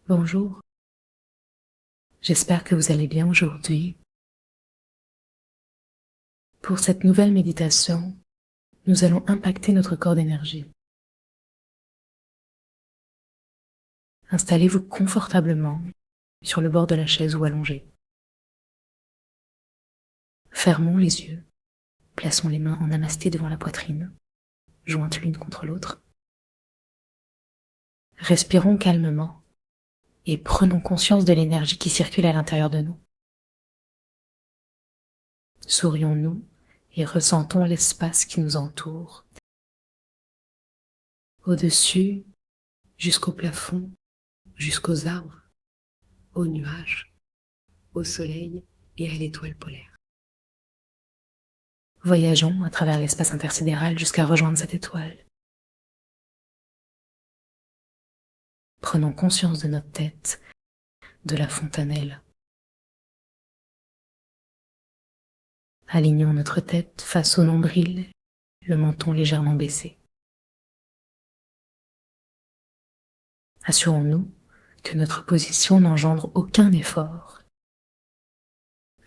Bonjour, j'espère que vous allez bien aujourd'hui. Pour cette nouvelle méditation, nous allons impacter notre corps d'énergie. Installez-vous confortablement sur le bord de la chaise ou allongé. Fermons les yeux, plaçons les mains en namasté devant la poitrine, jointes l'une contre l'autre. Respirons calmement et prenons conscience de l'énergie qui circule à l'intérieur de nous. Sourions-nous et ressentons l'espace qui nous entoure, au-dessus, jusqu'au plafond, jusqu'aux arbres, aux nuages, au soleil et à l'étoile polaire. Voyageons à travers l'espace intersidéral jusqu'à rejoindre cette étoile. Prenons conscience de notre tête, de la fontanelle. Alignons notre tête face au nombril, le menton légèrement baissé. Assurons-nous que notre position n'engendre aucun effort.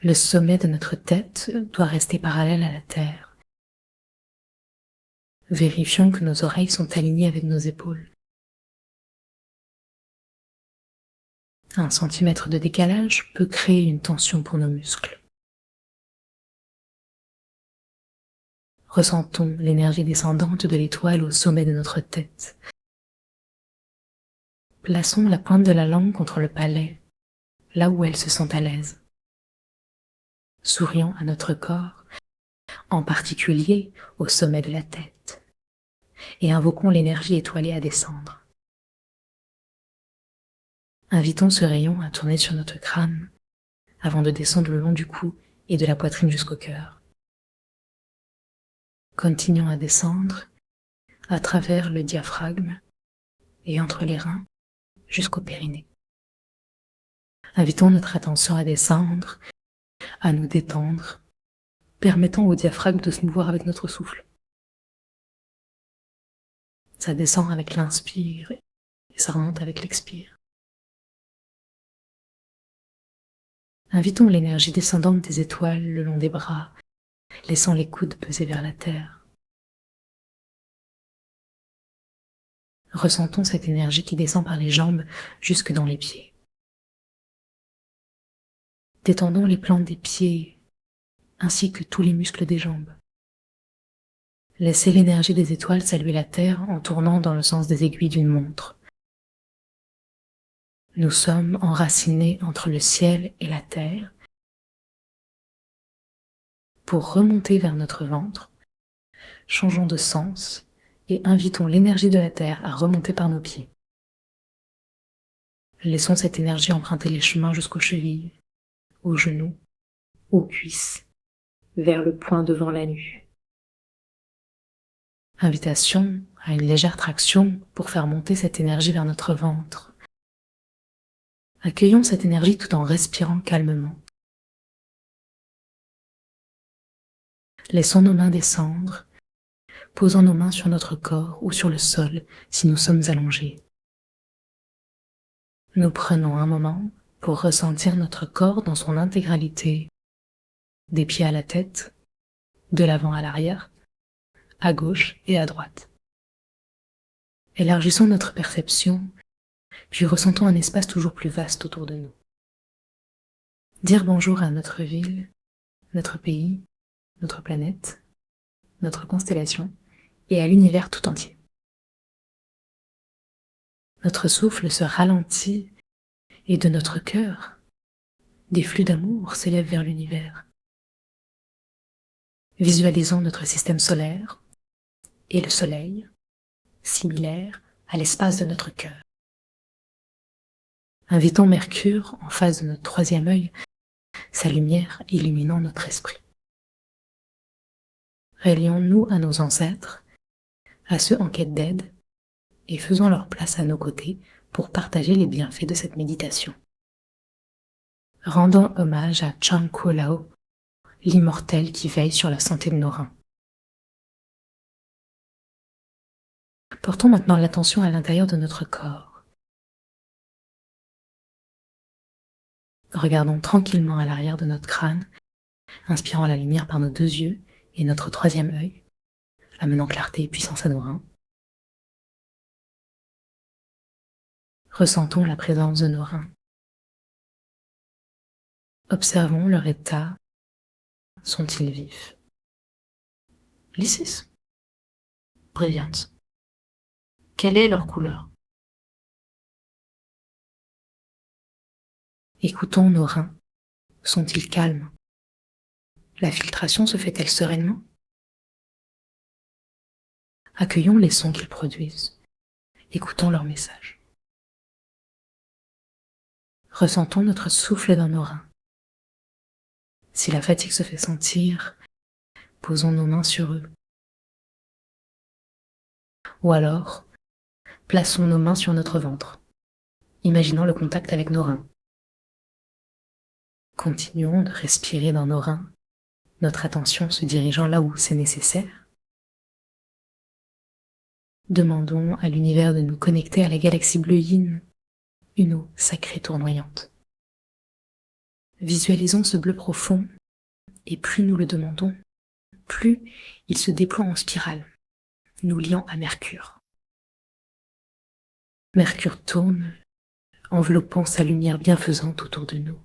Le sommet de notre tête doit rester parallèle à la terre. Vérifions que nos oreilles sont alignées avec nos épaules. 1 centimètre de décalage peut créer une tension pour nos muscles. Ressentons l'énergie descendante de l'étoile au sommet de notre tête. Plaçons la pointe de la langue contre le palais, là où elle se sent à l'aise. Sourions à notre corps, en particulier au sommet de la tête, et invoquons l'énergie étoilée à descendre. Invitons ce rayon à tourner sur notre crâne, avant de descendre le long du cou et de la poitrine jusqu'au cœur. Continuons à descendre à travers le diaphragme et entre les reins jusqu'au périnée. Invitons notre attention à descendre, à nous détendre, permettant au diaphragme de se mouvoir avec notre souffle. Ça descend avec l'inspire et ça remonte avec l'expire. Invitons l'énergie descendante des étoiles le long des bras, laissant les coudes peser vers la terre. Ressentons cette énergie qui descend par les jambes jusque dans les pieds. Détendons les plantes des pieds ainsi que tous les muscles des jambes. Laissez l'énergie des étoiles saluer la terre en tournant dans le sens des aiguilles d'une montre. Nous sommes enracinés entre le ciel et la terre. Pour remonter vers notre ventre, changeons de sens et invitons l'énergie de la terre à remonter par nos pieds. Laissons cette énergie emprunter les chemins jusqu'aux chevilles, aux genoux, aux cuisses, vers le point devant la nuque. Invitation à une légère traction pour faire monter cette énergie vers notre ventre. Accueillons cette énergie tout en respirant calmement. Laissons nos mains descendre, posant nos mains sur notre corps ou sur le sol si nous sommes allongés. Nous prenons un moment pour ressentir notre corps dans son intégralité, des pieds à la tête, de l'avant à l'arrière, à gauche et à droite. Élargissons notre perception, puis ressentons un espace toujours plus vaste autour de nous. Dire bonjour à notre ville, notre pays, notre planète, notre constellation et à l'univers tout entier. Notre souffle se ralentit et de notre cœur, des flux d'amour s'élèvent vers l'univers. Visualisons notre système solaire et le soleil, similaire à l'espace de notre cœur. Invitons Mercure en face de notre troisième œil, sa lumière illuminant notre esprit. Relions-nous à nos ancêtres, à ceux en quête d'aide, et faisons leur place à nos côtés pour partager les bienfaits de cette méditation. Rendons hommage à Chan Kuo Lao, l'immortel qui veille sur la santé de nos reins. Portons maintenant l'attention à l'intérieur de notre corps. Regardons tranquillement à l'arrière de notre crâne, inspirant la lumière par nos 2 yeux et notre 3e œil, amenant clarté et puissance à nos reins. Ressentons la présence de nos reins. Observons leur état. Sont-ils vifs? Lisses? Brillants? Quelle est leur couleur? Écoutons nos reins. Sont-ils calmes? La filtration se fait-elle sereinement? Accueillons les sons qu'ils produisent. Écoutons leur message. Ressentons notre souffle dans nos reins. Si la fatigue se fait sentir, posons nos mains sur eux. Ou alors, plaçons nos mains sur notre ventre, imaginant le contact avec nos reins. Continuons de respirer dans nos reins, notre attention se dirigeant là où c'est nécessaire. Demandons à l'univers de nous connecter à la galaxie bleue Yin, une eau sacrée tournoyante. Visualisons ce bleu profond, et plus nous le demandons, plus il se déploie en spirale, nous liant à Mercure. Mercure tourne, enveloppant sa lumière bienfaisante autour de nous.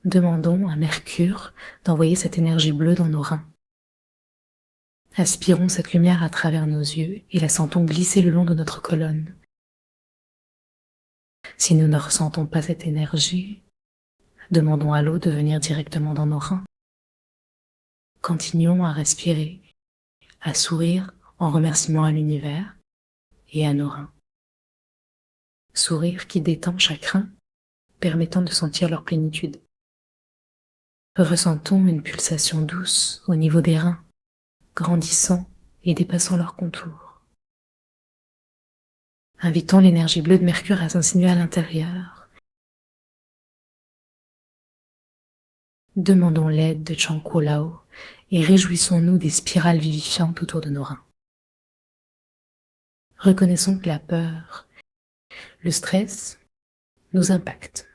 Demandons à Mercure d'envoyer cette énergie bleue dans nos reins. Aspirons cette lumière à travers nos yeux et la sentons glisser le long de notre colonne. Si nous ne ressentons pas cette énergie, demandons à l'eau de venir directement dans nos reins. Continuons à respirer, à sourire en remerciement à l'univers et à nos reins. Sourire qui détend chaque rein, permettant de sentir leur plénitude. Ressentons une pulsation douce au niveau des reins, grandissant et dépassant leurs contours. Invitons l'énergie bleue de Mercure à s'insinuer à l'intérieur. Demandons l'aide de Chanko Lao et réjouissons-nous des spirales vivifiantes autour de nos reins. Reconnaissons que la peur, le stress nous impactent.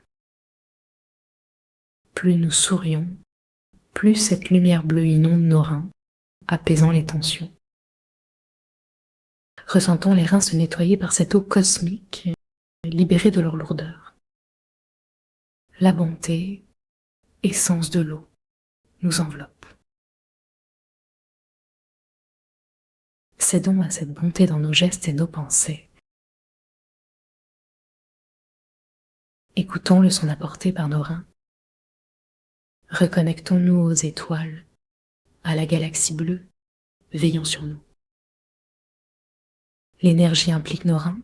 Plus nous sourions, plus cette lumière bleue inonde nos reins, apaisant les tensions. Ressentons les reins se nettoyer par cette eau cosmique, libérée de leur lourdeur. La bonté, essence de l'eau, nous enveloppe. Cédons à cette bonté dans nos gestes et nos pensées. Écoutons le son apporté par nos reins. Reconnectons-nous aux étoiles, à la galaxie bleue, veillons sur nous. L'énergie implique nos reins,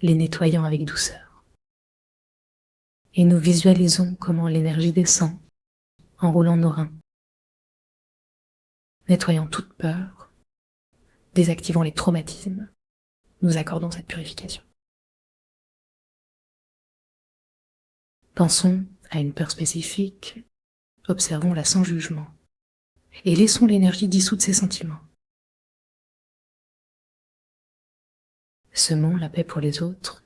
les nettoyant avec douceur. Et nous visualisons comment l'énergie descend, enroulant nos reins, nettoyant toute peur, désactivant les traumatismes, nous accordons cette purification. Pensons à une peur spécifique, observons-la sans jugement, et laissons l'énergie dissoudre ces sentiments. Semons la paix pour les autres,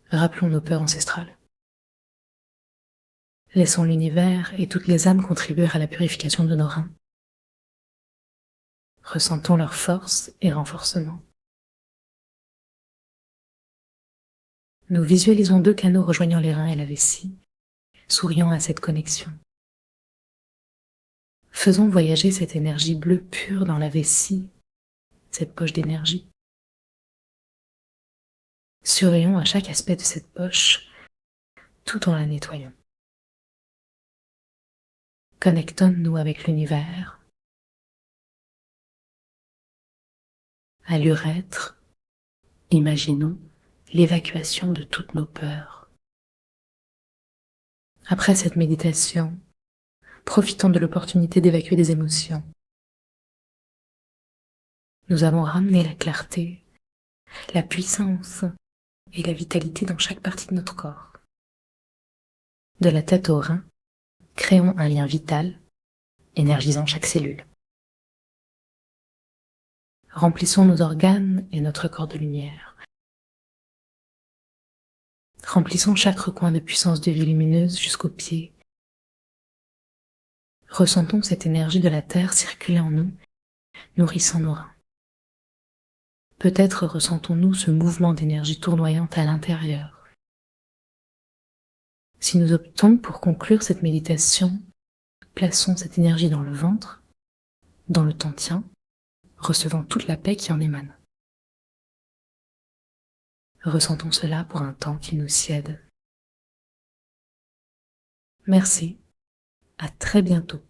rappelons nos peurs ancestrales. Laissons l'univers et toutes les âmes contribuer à la purification de nos reins. Ressentons leur force et renforcement. Nous visualisons 2 canaux rejoignant les reins et la vessie, souriant à cette connexion. Faisons voyager cette énergie bleue pure dans la vessie, cette poche d'énergie. Surveillons à chaque aspect de cette poche, tout en la nettoyant. Connectons-nous avec l'univers, à l'urètre, imaginons l'évacuation de toutes nos peurs. Après cette méditation, profitons de l'opportunité d'évacuer des émotions. Nous avons ramené la clarté, la puissance et la vitalité dans chaque partie de notre corps. De la tête aux reins, créons un lien vital, énergisant chaque cellule. Remplissons nos organes et notre corps de lumière. Remplissons chaque recoin de puissance de vie lumineuse jusqu'aux pieds. Ressentons cette énergie de la terre circuler en nous, nourrissant nos reins. Peut-être ressentons-nous ce mouvement d'énergie tournoyante à l'intérieur. Si nous optons pour conclure cette méditation, plaçons cette énergie dans le ventre, dans le tantien, recevant toute la paix qui en émane. Ressentons cela pour un temps qui nous siède. Merci, à très bientôt.